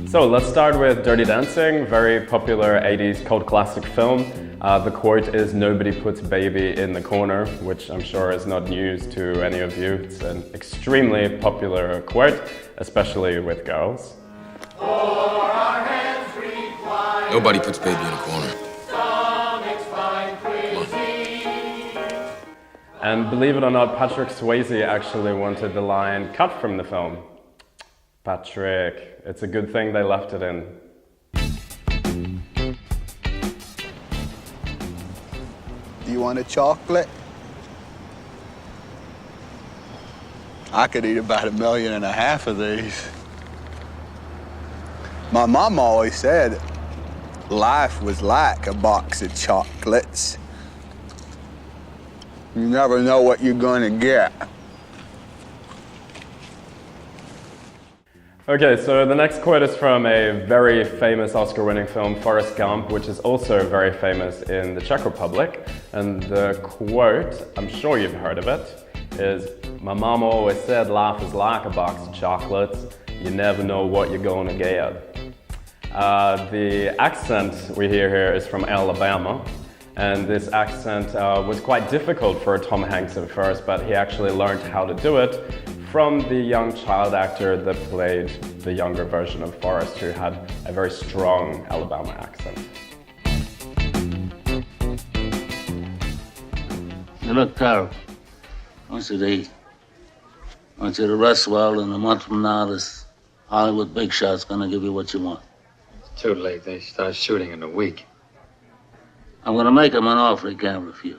So let's start with Dirty Dancing, very popular 80s cult classic film. The quote is "Nobody puts baby in the corner," which I'm sure is not news to any of you. It's an extremely popular quote, especially with girls. Nobody puts baby in a corner. And believe it or not, Patrick Swayze actually wanted the line cut from the film. Patrick, it's a good thing they left it in. Do you want a chocolate? I could eat about 1.5 million of these. My mom always said life was like a box of chocolates. You never know what you're gonna get. Okay, so the next quote is from a very famous Oscar-winning film, Forrest Gump, which is also very famous in the Czech Republic. And the quote, I'm sure you've heard of it, is, "My mom always said life is like a box of chocolates. You never know what you're gonna get." The accent we hear here is from Alabama. And this accent was quite difficult for Tom Hanks at first, but he actually learned how to do it from the young child actor that played the younger version of Forrest, who had a very strong Alabama accent. You look terrible. I want you to eat. I want you to rest well, and a month from now, this Hollywood big shot's gonna give you what you want. It's too late. They start shooting in a week. I'm gonna make him an offer he can't refuse.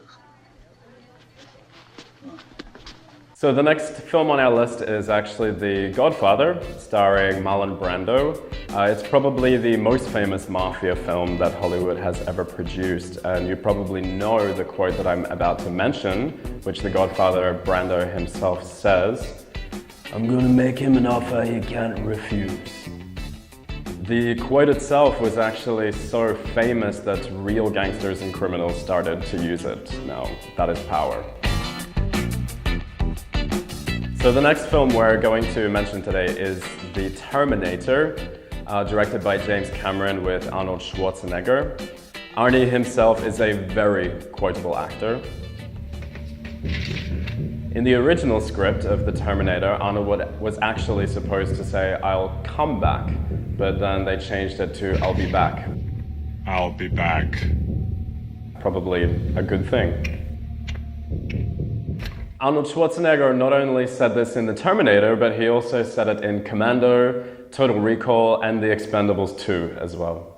So the next film on our list is actually The Godfather, starring Marlon Brando. It's probably the most famous mafia film that Hollywood has ever produced, and you probably know the quote that I'm about to mention, which the Godfather Brando himself says, "I'm gonna make him an offer he can't refuse." The quote itself was actually so famous that real gangsters and criminals started to use it. Now, that is power. So the next film we're going to mention today is The Terminator, directed by James Cameron with Arnold Schwarzenegger. Arnie himself is a very quotable actor. In the original script of The Terminator, Arnold was actually supposed to say, "I'll come back," but then they changed it to "I'll be back." I'll be back. Probably a good thing. Arnold Schwarzenegger not only said this in The Terminator, but he also said it in Commando, Total Recall, and The Expendables 2 as well.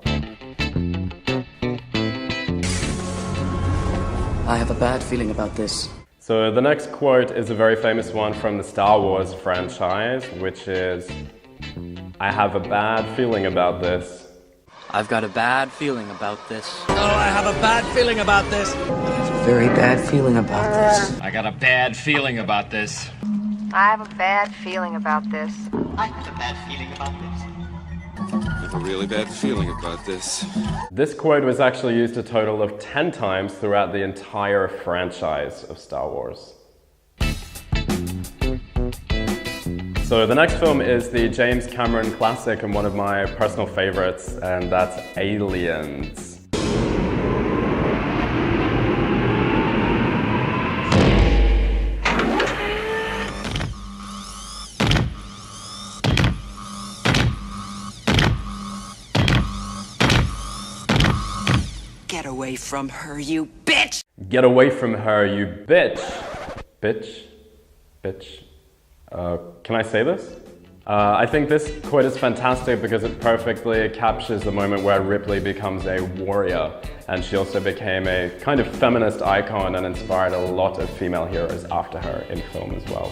I have a bad feeling about this. So the next quote is a very famous one from the Star Wars franchise, which is, "I have a bad feeling about this." I've got a bad feeling about this. Oh, I have a bad feeling about this. Very bad feeling about this. I got a bad feeling about this. I have a bad feeling about this. I have a bad feeling about this. I have a really bad feeling about this. This quote was actually used a total of 10 times throughout the entire franchise of Star Wars. So the next film is the James Cameron classic and one of my personal favorites, and that's Aliens. Get away from her, you bitch! Get away from her, you bitch. Bitch. Bitch. Can I say this? I think this quote is fantastic because it perfectly captures the moment where Ripley becomes a warrior, and she also became a kind of feminist icon and inspired a lot of female heroes after her in film as well.